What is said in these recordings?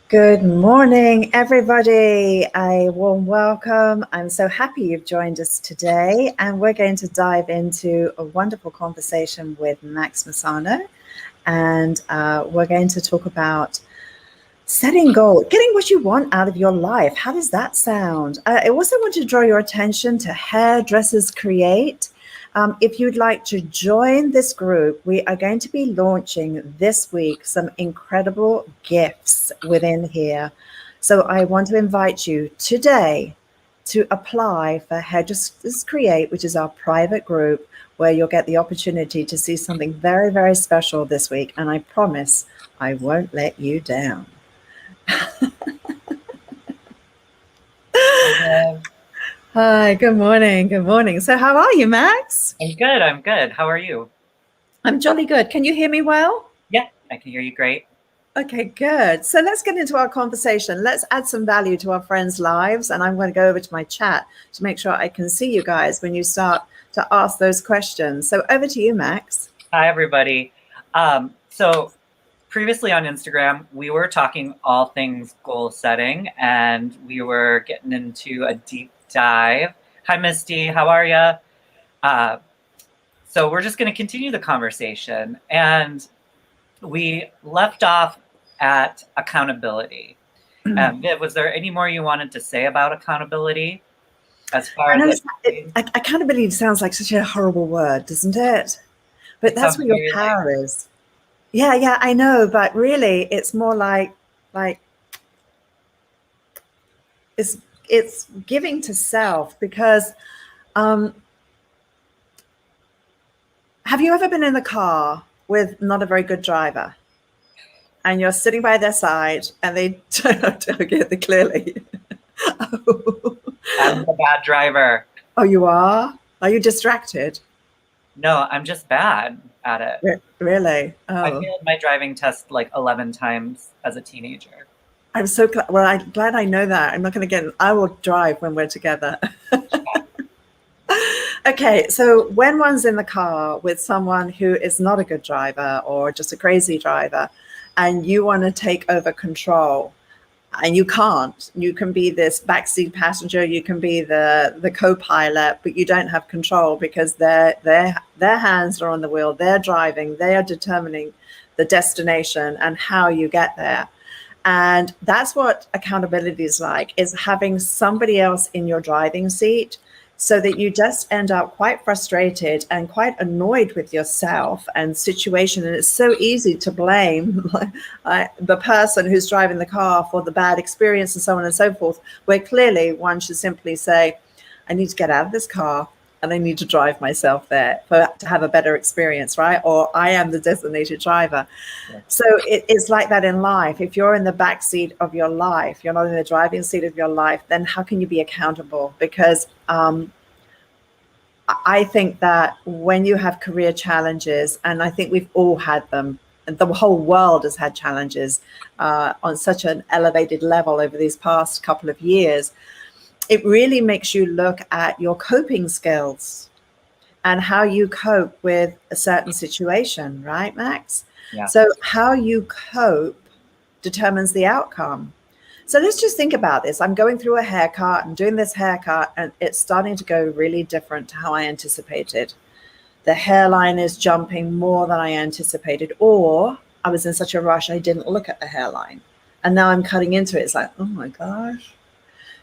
Good morning, everybody. A warm welcome. I'm so happy you've joined us today, and we're going to dive into a wonderful conversation with Max Massano, and we're going to talk about setting goals, getting what you want out of your life. How does that sound? I also want to draw your attention to Hairdressers Create. If you'd like to join this group, we are going to be launching this week some incredible gifts within here. So I want to invite you today to apply for Hairdressers Create, which is our private group, where you'll get the opportunity to see something very, very special this week. And I promise I won't let you down. Hi, good morning. Good morning. So, how are you, Max? I'm good. I'm good. How are you? I'm jolly good. Can you hear me well? Yeah, I can hear you great. Okay, good. So let's get into our conversation. Let's add some value to our friends' lives. And I'm going to go over to my chat to make sure I can see you guys when you start to ask those questions. So over to you, Max. Hi, everybody. So previously on Instagram, we were talking all things goal setting, and we were getting into a deep dive. Hi, Misty. How are you? So we're just going to continue the conversation. And we left off at accountability. Viv, was there any more you wanted to say about accountability? As far as accountability sounds like such a horrible word, doesn't it? But that's where your power is. Yeah, I know. But really, it's more like it's giving to self, because have you ever been in the car with not a very good driver, and you're sitting by their side and they don't get it clearly? I'm a bad driver. Oh, you are? Are you distracted? No, I'm just bad at it. Really? Oh. I failed my driving test like 11 times as a teenager. I'm so glad. Well, I'm glad I know that. I'm not going to get. I will drive when we're together. Okay, so when one's in the car with someone who is not a good driver or just a crazy driver, and you want to take over control, and you can't, you can be this backseat passenger, you can be the co-pilot, but you don't have control because their hands are on the wheel, they're driving, they are determining the destination and how you get there. And that's what accountability is like, is having somebody else in your driving seat, so that you just end up quite frustrated and quite annoyed with yourself and situation. And it's so easy to blame the person who's driving the car for the bad experience and so on and so forth, where clearly one should simply say, I need to get out of this car and I need to drive myself there to have a better experience, right? Or I am the designated driver. Yeah. So it's like that in life. If you're in the back seat of your life, you're not in the driving seat of your life, then how can you be accountable? Because I think that when you have career challenges, and I think we've all had them, and the whole world has had challenges on such an elevated level over these past couple of years, it really makes you look at your coping skills and how you cope with a certain situation, right, Max? Yeah. So how you cope determines the outcome. So let's just think about this. I'm going through a haircut and doing this haircut, and it's starting to go really different to how I anticipated. The hairline is jumping more than I anticipated, or I was in such a rush I didn't look at the hairline. And now I'm cutting into it. It's like, oh my gosh.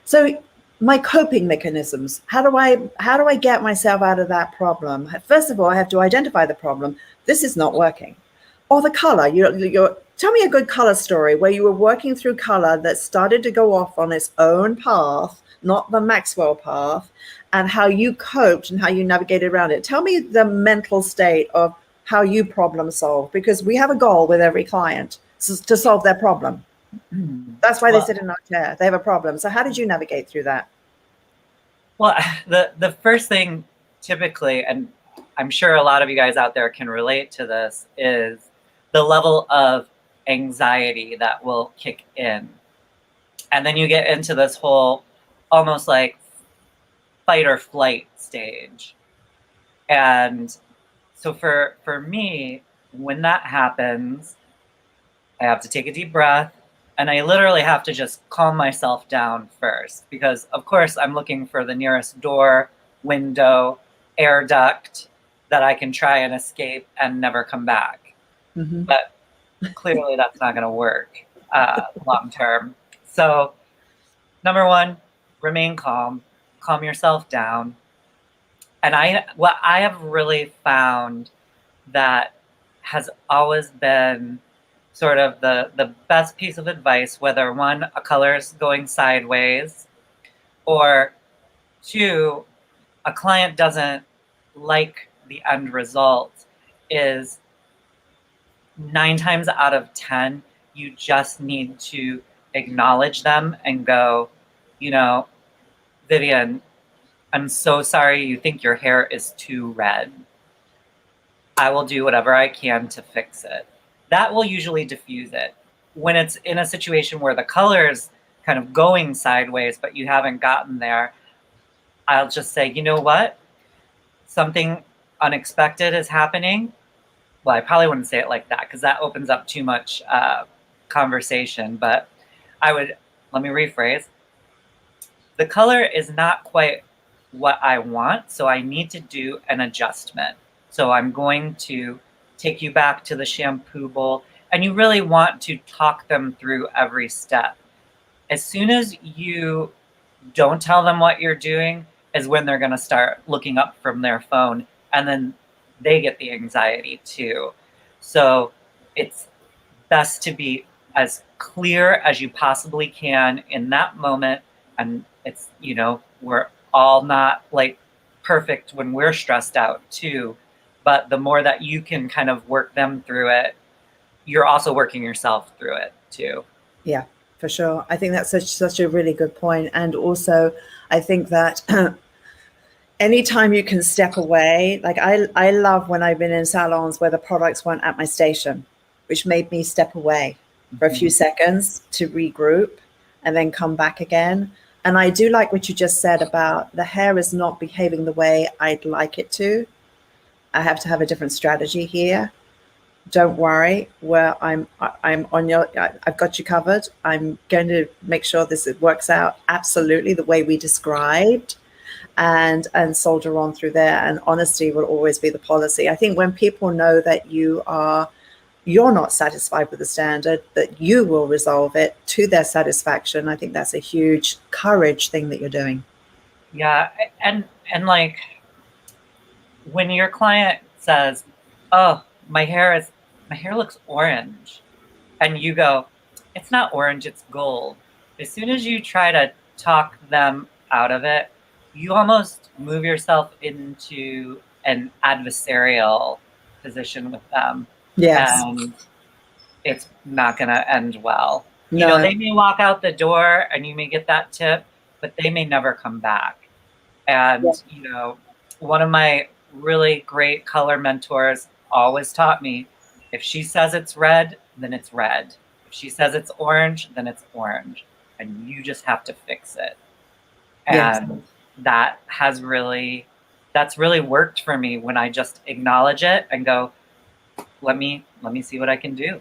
So my coping mechanisms, how do I get myself out of that problem? First of all, I have to identify the problem. This is not working. Or the color. Tell me a good color story where you were working through color that started to go off on its own path, not the Maxwell path, and how you coped and how you navigated around it. Tell me the mental state of how you problem solve, because we have a goal with every client to solve their problem. That's why they sit in our chair. They have a problem. So how did you navigate through that? Well, the first thing typically, and I'm sure a lot of you guys out there can relate to this, is the level of anxiety that will kick in. And then you get into this whole almost like fight or flight stage. And so for me, when that happens, I have to take a deep breath. And I literally have to just calm myself down first, because of course I'm looking for the nearest door, window, air duct that I can try and escape and never come back. Mm-hmm. But clearly that's not going to work long term. So number one, remain calm, calm yourself down. And what I have really found that has always been sort of the best piece of advice, whether one, a color is going sideways, or two, a client doesn't like the end result, is 9 times out of 10, you just need to acknowledge them and go, you know, Vivian, I'm so sorry you think your hair is too red. I will do whatever I can to fix it. That will usually diffuse it. When it's in a situation where the color is kind of going sideways, but you haven't gotten there, I'll just say, you know what? Something unexpected is happening. Well, I probably wouldn't say it like that because that opens up too much conversation, but let me rephrase. The color is not quite what I want, so I need to do an adjustment. So I'm going to take you back to the shampoo bowl, and you really want to talk them through every step. As soon as you don't tell them what you're doing is when they're going to start looking up from their phone, and then they get the anxiety too. So it's best to be as clear as you possibly can in that moment. And it's, we're all not like perfect when we're stressed out too. But the more that you can kind of work them through it, you're also working yourself through it too. Yeah, for sure. I think that's such a really good point. And also, I think that anytime you can step away, like I love when I've been in salons where the products weren't at my station, which made me step away for a few seconds to regroup and then come back again. And I do like what you just said about the hair is not behaving the way I'd like it to. I have to have a different strategy here. Don't worry, where I'm on your, I've got you covered. I'm going to make sure this works out absolutely the way we described, and soldier on through there. And honesty will always be the policy. I think when people know that you're not satisfied with the standard, that you will resolve it to their satisfaction, I think that's a huge courage thing that you're doing. Yeah, and like when your client says, "Oh, my hair looks orange," and you go, "It's not orange, it's gold." As soon as you try to talk them out of it, you almost move yourself into an adversarial position with them. Yes. And it's not going to end well. No. They may walk out the door and you may get that tip, but they may never come back. And, one of my really great color mentors always taught me, if she says it's red, then it's red. If she says it's orange, then it's orange. And you just have to fix it. And that's really worked for me when I just acknowledge it and go, let me see what I can do.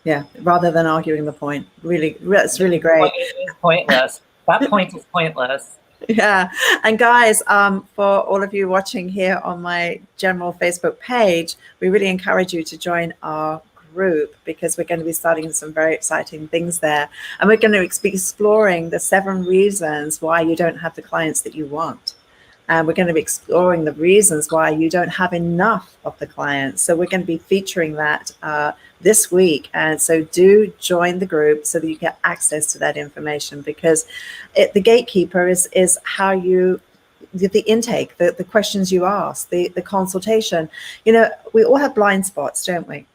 Yeah, rather than arguing the point. Really, it's really great. It is pointless. That point is pointless. Yeah. And guys, for all of you watching here on my general Facebook page, we really encourage you to join our group, because we're going to be starting some very exciting things there. And we're going to be exploring the 7 reasons why you don't have the clients that you want. And we're going to be exploring the reasons why you don't have enough of the clients. So we're going to be featuring that this week. And so do join the group so that you get access to that information, because the gatekeeper is how you, the intake, the questions you ask, the consultation. We all have blind spots, don't we?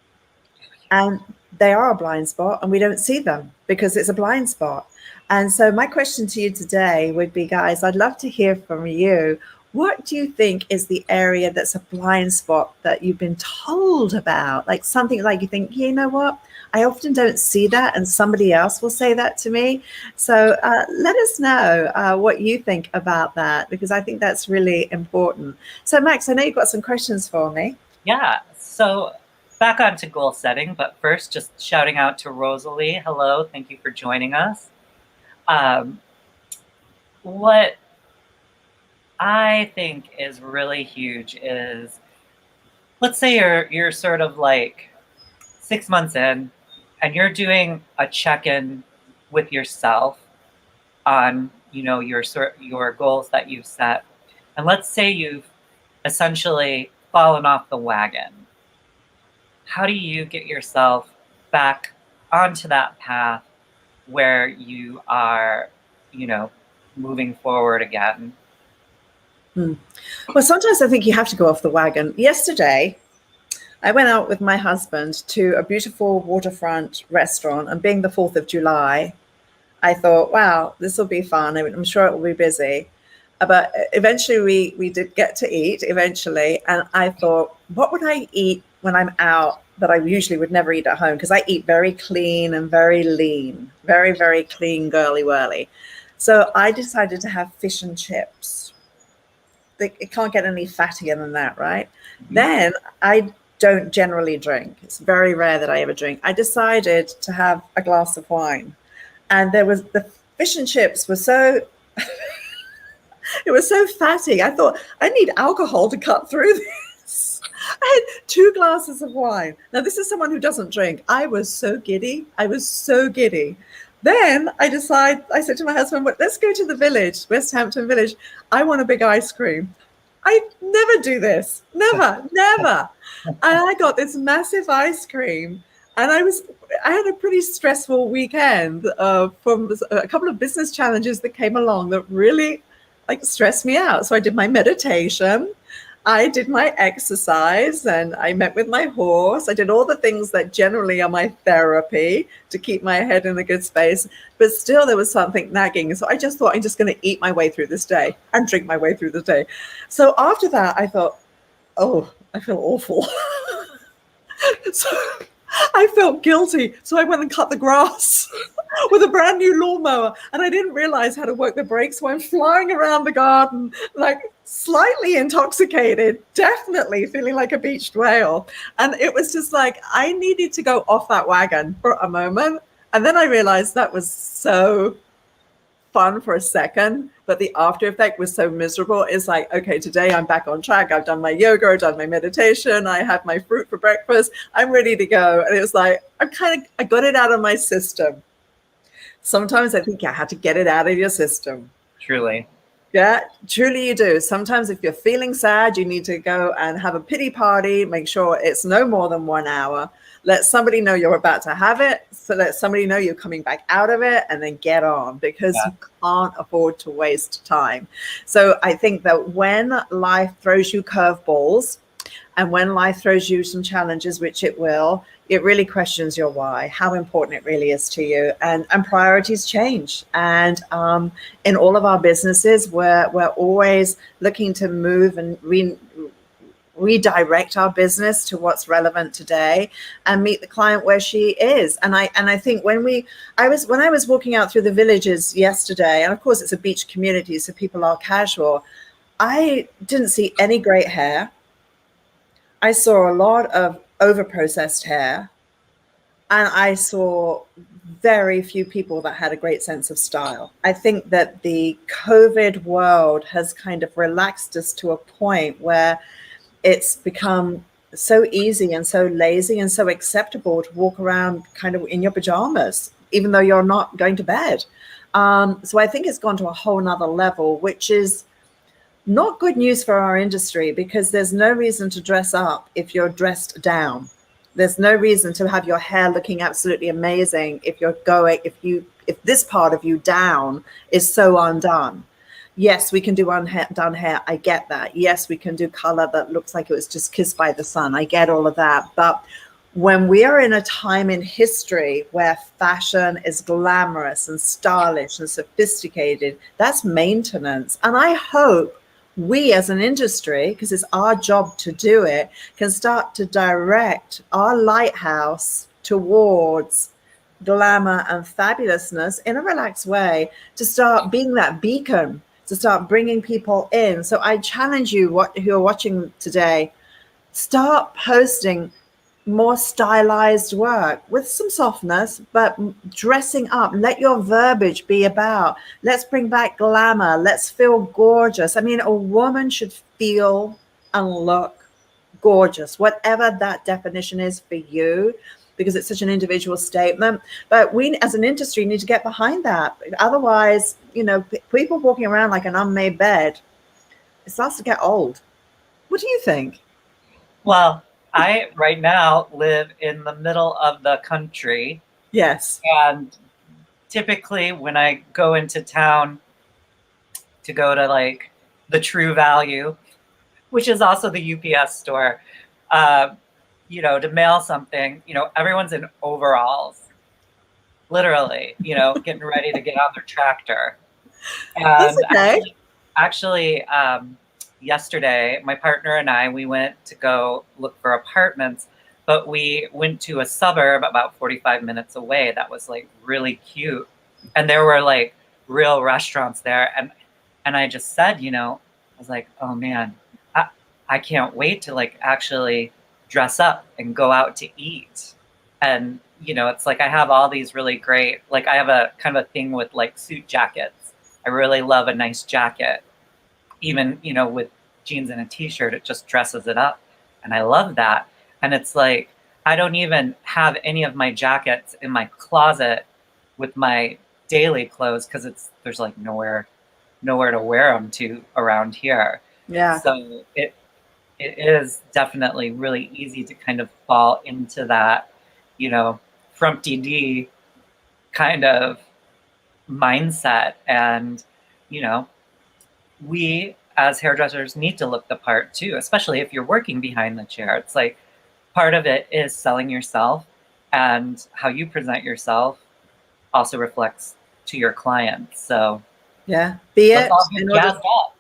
And they are a blind spot and we don't see them because it's a blind spot. And so my question to you today would be, guys, I'd love to hear from you. What do you think is the area that's a blind spot that you've been told about? Like something like you think, you know what? I often don't see that, and somebody else will say that to me. So let us know what you think about that, because I think that's really important. So Max, I know you've got some questions for me. Yeah. So back onto goal setting, but first, just shouting out to Rosalie. Hello, thank you for joining us. What I think is really huge is, let's say you're sort of like 6 months in, and you're doing a check-in with yourself on, you know, your goals that you've set, and let's say you've essentially fallen off the wagon. How do you get yourself back onto that path where you are, you know, moving forward again? Well, sometimes I think you have to go off the wagon. Yesterday, I went out with my husband to a beautiful waterfront restaurant, and being the 4th of July, I thought, wow, this will be fun. I'm sure it will be busy. But eventually we did get to eat eventually. And I thought, what would I eat when I'm out that I usually would never eat at home? Because I eat very clean and very lean, very, very clean, girly whirly. So I decided to have fish and chips. It can't get any fattier than that, right? Mm-hmm. Then I don't generally drink. It's very rare that I ever drink. I decided to have a glass of wine. And the fish and chips were so, it was so fatty. I thought, I need alcohol to cut through this. I had 2 glasses of wine. Now, this is someone who doesn't drink. I was so giddy. Then I said to my husband, well, let's go to the village, West Hampton Village. I want a big ice cream. I never do this. Never. And I got this massive ice cream. And I had a pretty stressful weekend from a couple of business challenges that came along that really stressed me out. So I did my meditation, I did my exercise, and I met with my horse. I did all the things that generally are my therapy to keep my head in a good space. But still there was something nagging. So I just thought, I'm just going to eat my way through this day and drink my way through the day. So after that, I thought, oh, I feel awful. So I felt guilty. So I went and cut the grass with a brand new lawnmower. And I didn't realize how to work the brakes. So I'm flying around the garden, slightly intoxicated, definitely feeling like a beached whale. And it was just I needed to go off that wagon for a moment. And then I realized that was so fun for a second, but the after effect was so miserable. It's okay, today I'm back on track. I've done my yoga, I've done my meditation, I had my fruit for breakfast, I'm ready to go. And it was I got it out of my system. Sometimes I think you have to get it out of your system. Truly. Yeah, truly you do. Sometimes if you're feeling sad, you need to go and have a pity party. Make sure it's no more than 1 hour. Let somebody know you're about to have it. So let somebody know you're coming back out of it, and then get on, because you can't afford to waste time. So I think that when life throws you curveballs, and when life throws you some challenges, which it will, it really questions your why, how important it really is to you, and priorities change. And in all of our businesses, we're always looking to move and redirect our business to what's relevant today and meet the client where she is. And I think when I was walking out through the villages yesterday, and of course it's a beach community, so people are casual, I didn't see any great hair. I saw a lot of over-processed hair, and I saw very few people that had a great sense of style. I think that the COVID world has kind of relaxed us to a point where it's become so easy and so lazy and so acceptable to walk around kind of in your pajamas, even though you're not going to bed. So I think it's gone to a whole nother level, which is not good news for our industry, because there's no reason to dress up if you're dressed down. There's no reason to have your hair looking absolutely amazing if if this part of you down is so undone. Yes, we can do undone hair. I get that. Yes, we can do color that looks like it was just kissed by the sun. I get all of that. But when we are in a time in history where fashion is glamorous and stylish and sophisticated, that's maintenance. And I hope we as an industry, because it's our job to do it, can start to direct our lighthouse towards glamour and fabulousness in a relaxed way, to start being that beacon, to start bringing people in. So I challenge you who are watching today, start posting more stylized work with some softness, but dressing up. Let your verbiage be about, let's bring back glamour. Let's feel gorgeous. I mean, a woman should feel and look gorgeous, whatever that definition is for you, because it's such an individual statement. But we as an industry need to get behind that. Otherwise, people walking around like an unmade bed, it starts to get old. What do you think? Well, I right now live in the middle of the country. Yes. And typically when I go into town to go to like the True Value, which is also the UPS store, to mail something, everyone's in overalls, literally, getting ready to get on their tractor. That's And okay. actually, yesterday, my partner and I, we went to go look for apartments, but we went to a suburb about 45 minutes away that was like really cute. And there were like real restaurants there. And I just said, I was like, oh man, I can't wait to like actually dress up and go out to eat. And, it's like I have all these really great, like I have a kind of a thing with like suit jackets. I really love a nice jacket. Even, with jeans and a t-shirt, it just dresses it up. And I love that. And it's like, I don't even have any of my jackets in my closet with my daily clothes because there's like nowhere to wear them to around here. Yeah. So it is definitely really easy to kind of fall into that, frumpty-d kind of mindset. And, we as hairdressers need to look the part too, especially if you're working behind the chair. It's like part of it is selling yourself, and how you present yourself also reflects to your clients. So yeah, be let's it. all get jazzed up.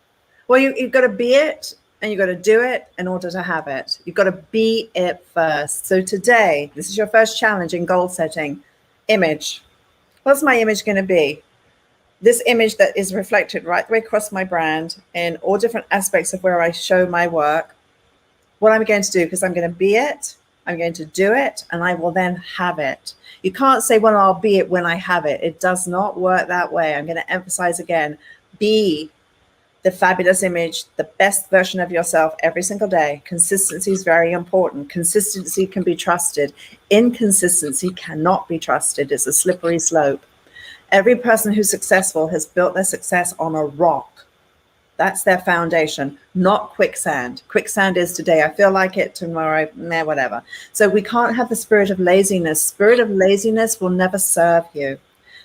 Well, you've got to be it, and you've got to do it in order to have it. You've got to be it first. So today, this is your first challenge in goal setting. Image. What's my image going to be? This image that is reflected right the way across my brand in all different aspects of where I show my work. What I'm going to do, because I'm going to be it, I'm going to do it, and I will then have it. You can't say, well, I'll be it when I have it. It does not work that way. I'm going to emphasize again, be the fabulous image, the best version of yourself every single day. Consistency is very important. Consistency can be trusted. Inconsistency cannot be trusted. It's a slippery slope. Every person who's successful has built their success on a rock. That's their foundation, not quicksand. Quicksand is today, I feel like it, tomorrow, whatever. So we can't have the spirit of laziness. Spirit of laziness will never serve you.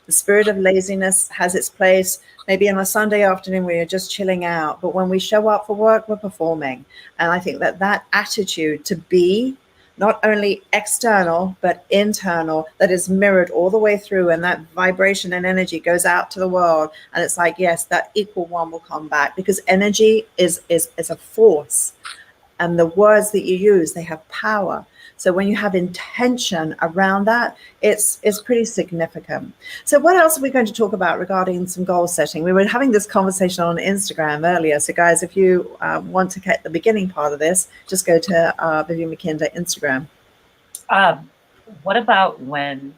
The spirit of laziness has its place maybe on a Sunday afternoon where you're just chilling out. But when we show up for work, we're performing. And I think that attitude to be not only external, but internal, that is mirrored all the way through, and that vibration and energy goes out to the world. And it's like, yes, that equal one will come back, because energy is a force. And the words that you use, they have power. So when you have intention around that, it's pretty significant. So what else are we going to talk about regarding some goal setting? We were having this conversation on Instagram earlier. So guys, if you want to get the beginning part of this, just go to Vivian McKinder Instagram. What about when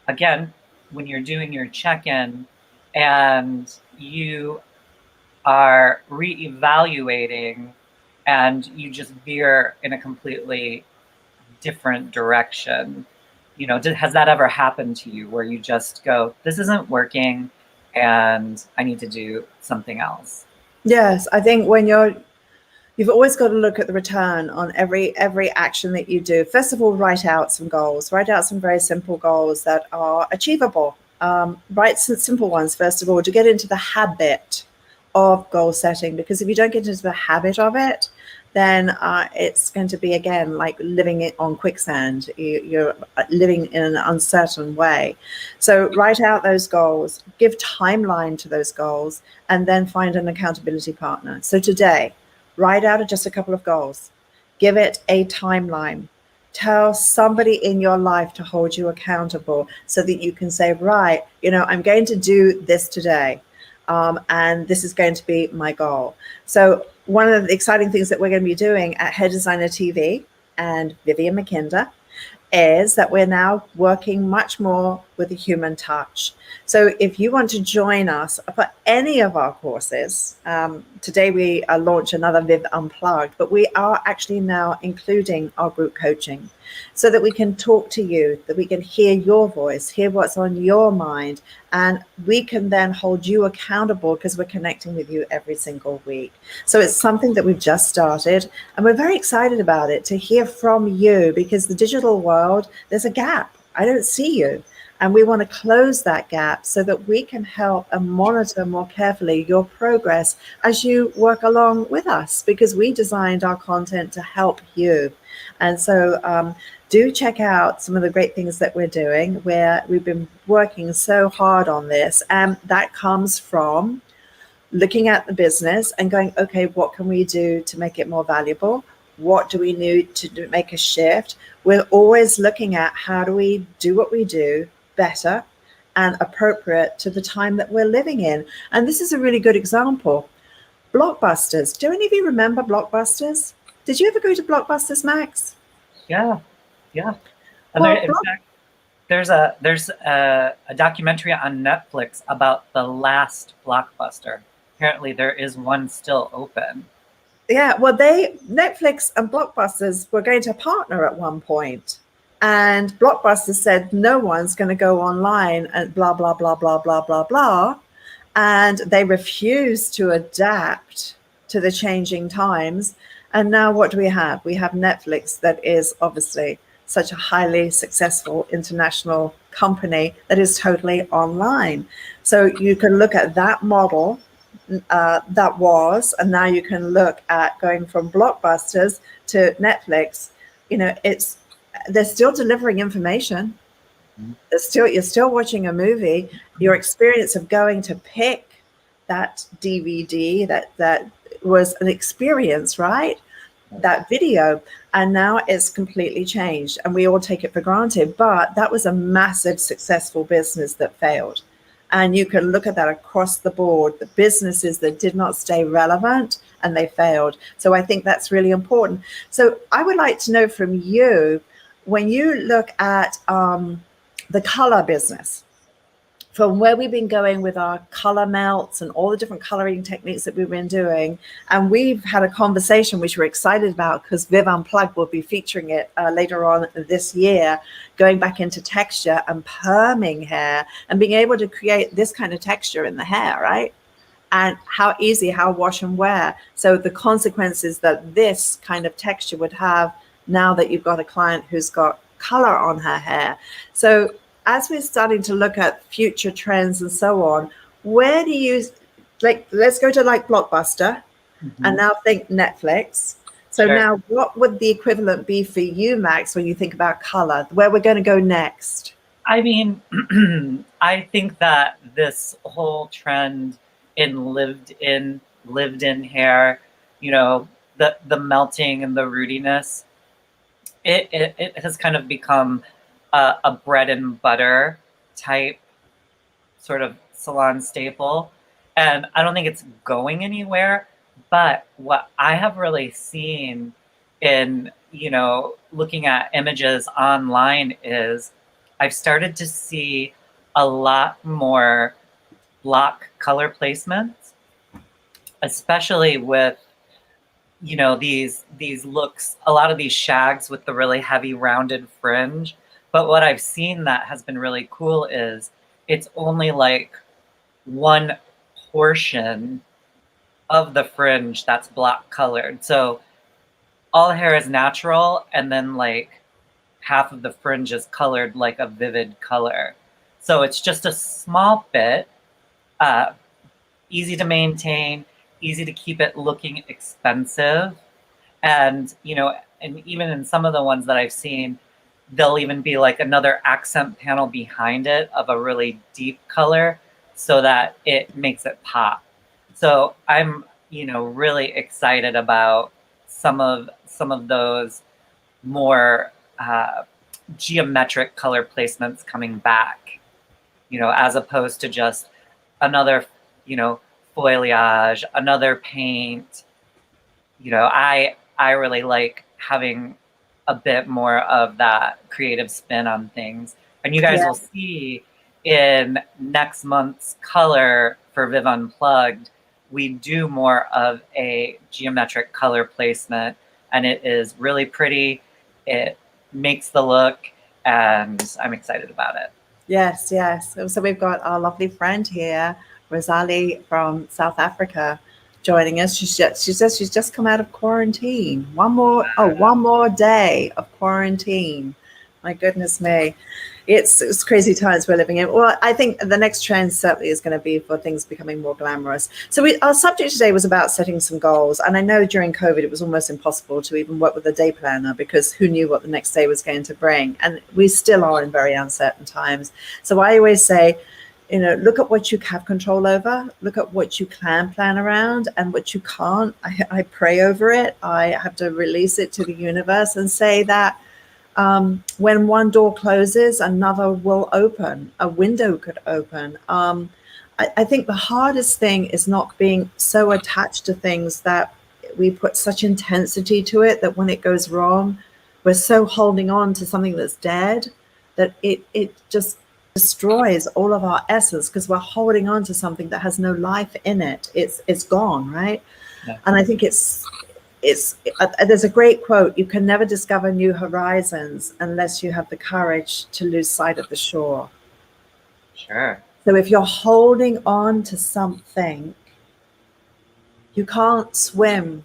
you're doing your check-in and you are reevaluating and you just veer in a completely different direction? Has that ever happened to you where you just go, this isn't working and I need to do something else? Yes, I think when you've always got to look at the return on every action that you do. First of all, write out some goals. Write out some very simple goals that are achievable. Write some simple ones, first of all, to get into the habit of goal setting, because if you don't get into the habit of it, then it's going to be, again, like living it on quicksand. You're living in an uncertain way. So write out those goals, give timeline to those goals, and then find an accountability partner. So today, write out just a couple of goals, give it a timeline, tell somebody in your life to hold you accountable so that you can say, right, I'm going to do this today. And this is going to be my goal. So one of the exciting things that we're going to be doing at Hair Designer TV and Vivian McKinder is that we're now working much more with a human touch. So if you want to join us for any of our courses, today we launch another Viv Unplugged, but we are actually now including our group coaching so that we can talk to you, that we can hear your voice, hear what's on your mind, and we can then hold you accountable because we're connecting with you every single week. So it's something that we've just started, and we're very excited about it to hear from you, because the digital world, there's a gap. I don't see you. And we want to close that gap so that we can help and monitor more carefully your progress as you work along with us, because we designed our content to help you. And so do check out some of the great things that we're doing, where we've been working so hard on this. And that comes from looking at the business and going, okay, what can we do to make it more valuable? What do we need to make a shift? We're always looking at how do we do what we do better and appropriate to the time that we're living in. And this is a really good example. Blockbusters. Do any of you remember Blockbusters? Did you ever go to Blockbusters, Max? Yeah. And Well, in fact, there's a documentary on Netflix about the last Blockbuster. Apparently, there is one still open. Yeah, well, Netflix and Blockbusters were going to partner at one point, and Blockbuster said no one's going to go online and blah blah blah blah blah blah blah, and they refused to adapt to the changing times. And now what do we have? We have Netflix, that is obviously such a highly successful international company that is totally online. So you can look at that model that was, and now you can look at going from Blockbusters to Netflix. You know, they're still delivering information. You're still watching a movie. Your experience of going to pick that DVD, that was an experience, right? That video, and now it's completely changed, and we all take it for granted. But that was a massive successful business that failed. And you can look at that across the board, the businesses that did not stay relevant and they failed. So I think that's really important. So I would like to know from you, when you look at the color business, from where we've been going with our color melts and all the different coloring techniques that we've been doing. And we've had a conversation which we're excited about, because Viv Unplugged will be featuring it later on this year, going back into texture and perming hair and being able to create this kind of texture in the hair, right? And how easy, how wash and wear. So the consequences that this kind of texture would have now that you've got a client who's got color on her hair. So as we're starting to look at future trends and so on, where do you, like, let's go to like Blockbuster and now think Netflix. So now what would the equivalent be for you, Max, when you think about color, where we're going to go next? I mean, I think that this whole trend in lived in hair, you know, the melting and the rootiness, it has kind of become a bread and butter type sort of salon staple. And I don't think it's going anywhere. But what I have really seen in, you know, looking at images online is I've started to see a lot more block color placements, especially with, you know, these looks, a lot of these shags with the really heavy rounded fringe. But what I've seen that has been really cool is it's only like one portion of the fringe that's block colored. So all hair is natural, and then like half of the fringe is colored like a vivid color. So it's just a small bit, easy to maintain, easy to keep it looking expensive. And, you know, and even in some of the ones that I've seen, there'll even be like another accent panel behind it of a really deep color so that it makes it pop. So I'm, you know, really excited about some of those more geometric color placements coming back, you know, as opposed to just another, you know, foliage, another paint. You know, I really like having a bit more of that creative spin on things. And you guys will see in next month's color for Viv Unplugged, we do more of a geometric color placement, and it is really pretty. It makes the look, and I'm excited about it. Yes, yes. So we've got our lovely friend here, Rosali from South Africa, joining us. She says she's just come out of quarantine. One more day of quarantine. My goodness me. It's crazy times we're living in. Well, I think the next trend certainly is going to be for things becoming more glamorous. So our subject today was about setting some goals. And I know during COVID, it was almost impossible to even work with a day planner because who knew what the next day was going to bring? And we still are in very uncertain times. So I always say, look at what you have control over, look at what you can plan around, and what you can't. I pray over it. I have to release it to the universe and say that when one door closes, another will open. A window could open. I think the hardest thing is not being so attached to things that we put such intensity to it that when it goes wrong, we're so holding on to something that's dead that it just destroys all of our essence because we're holding on to something that has no life in it. It's gone, right? Yeah. And I think there's a great quote: you can never discover new horizons unless you have the courage to lose sight of the shore. Sure. So if you're holding on to something, you can't swim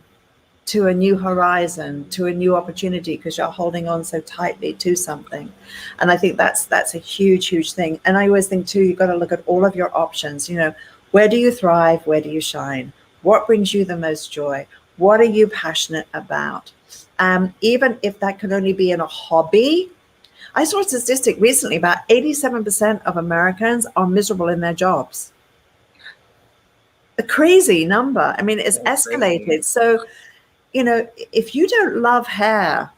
to a new horizon, to a new opportunity, because you're holding on so tightly to something. And I think that's a huge thing. And I always think too, you've got to look at all of your options. Where do you thrive? Where do you shine? What brings you the most joy? What are you passionate about? Even if that could only be in a hobby. I saw a statistic recently about 87% of Americans are miserable in their jobs. A crazy number. I mean, it's escalated. Crazy. So, if you don't love hair,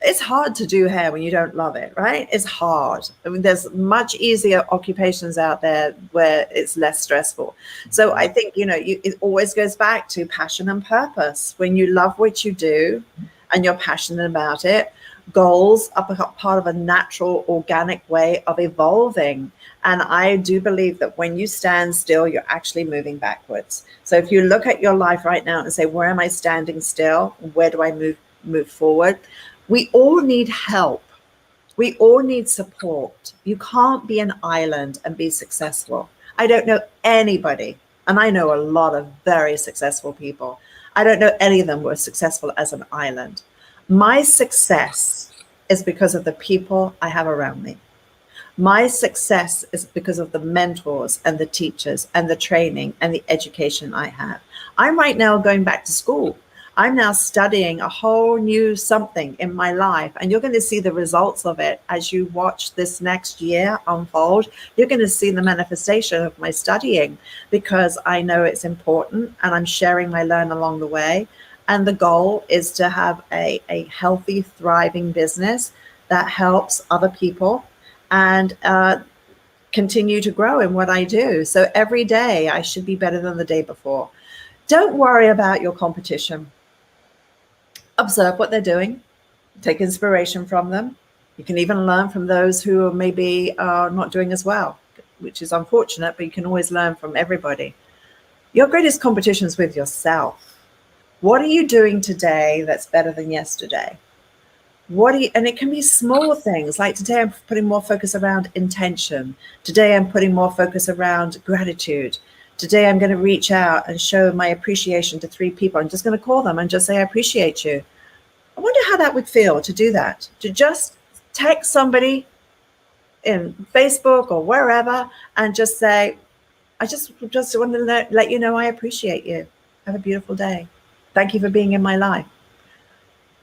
it's hard to do hair when you don't love it, right? It's hard. I mean, there's much easier occupations out there where it's less stressful. So I think, it always goes back to passion and purpose. When you love what you do and you're passionate about it, goals are part of a natural, organic way of evolving. And I do believe that when you stand still, you're actually moving backwards. So if you look at your life right now and say, where am I standing still? Where do I move forward? We all need help. We all need support. You can't be an island and be successful. I don't know anybody, and I know a lot of very successful people. I don't know any of them who are successful as an island. My success is because of the people I have around me. My success is because of the mentors and the teachers and the training and the education I have. I'm right now going back to school. I'm now studying a whole new something in my life, and you're going to see the results of it as you watch this next year unfold. You're going to see the manifestation of my studying because I know it's important and I'm sharing my learn along the way. And the goal is to have a healthy, thriving business that helps other people and continue to grow in what I do. So every day I should be better than the day before. Don't worry about your competition. Observe what they're doing, take inspiration from them. You can even learn from those who maybe are not doing as well, which is unfortunate, but you can always learn from everybody. Your greatest competition is with yourself. What are you doing today that's better than yesterday? And it can be small things, like today I'm putting more focus around intention. Today I'm putting more focus around gratitude. Today I'm going to reach out and show my appreciation to 3 people. I'm just going to call them and just say, I appreciate you. I wonder how that would feel to do that, to just text somebody in Facebook or wherever and just say, I just want to let you know I appreciate you. Have a beautiful day. Thank you for being in my life.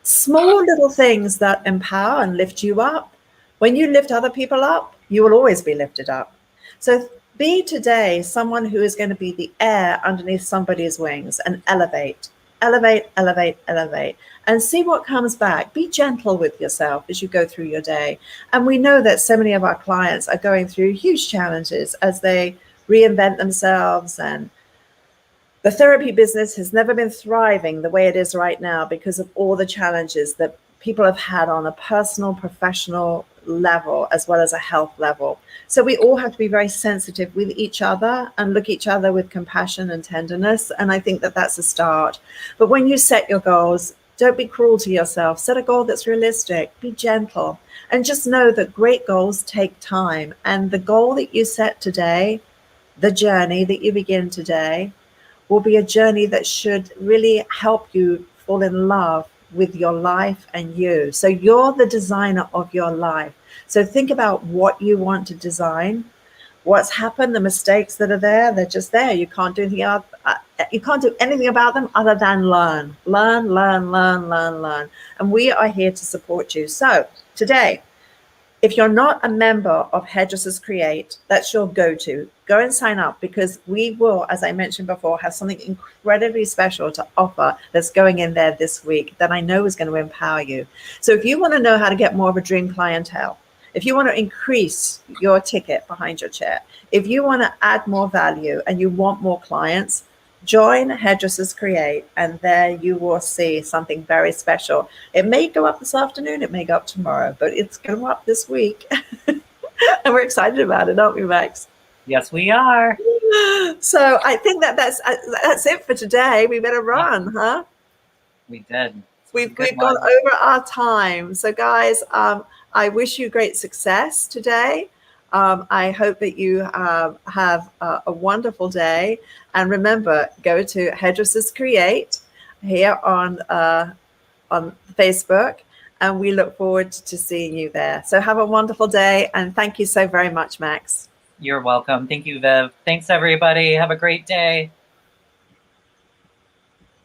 Small little things that empower and lift you up. When you lift other people up, you will always be lifted up. So be today someone who is going to be the air underneath somebody's wings and elevate, and see what comes back. Be gentle with yourself as you go through your day. And we know that so many of our clients are going through huge challenges as they reinvent themselves, and the therapy business has never been thriving the way it is right now because of all the challenges that people have had on a personal, professional level, as well as a health level. So we all have to be very sensitive with each other and look each other with compassion and tenderness. And I think that that's a start. But when you set your goals, don't be cruel to yourself. Set a goal that's realistic. Be gentle. And just know that great goals take time. And the goal that you set today, the journey that you begin today, will be a journey that should really help you fall in love with your life and you. So you're the designer of your life. So think about what you want to design. What's happened, the mistakes that are there, they're just there. You can't do anything else. You can't do anything about them other than learn. And we are here to support you. So today, if you're not a member of Hairdressers Create, that's your go-to. Go and sign up, because we will, as I mentioned before, have something incredibly special to offer that's going in there this week that I know is going to empower you. So if you want to know how to get more of a dream clientele, if you want to increase your ticket behind your chair, if you want to add more value and you want more clients, join Hairdressers Create, and there you will see something very special. It may go up this afternoon, it may go up tomorrow, but it's going up this week. And we're excited about it, aren't we, Max? Yes, we are. So I think that's it for today. We better run, huh? We did. We've gone over our time. So guys, I wish you great success today. I hope that you have a wonderful day. And remember, go to Hairdressers Create here on Facebook, and we look forward to seeing you there. So have a wonderful day, and thank you so very much, Max. You're welcome. Thank you, Viv. Thanks, everybody. Have a great day.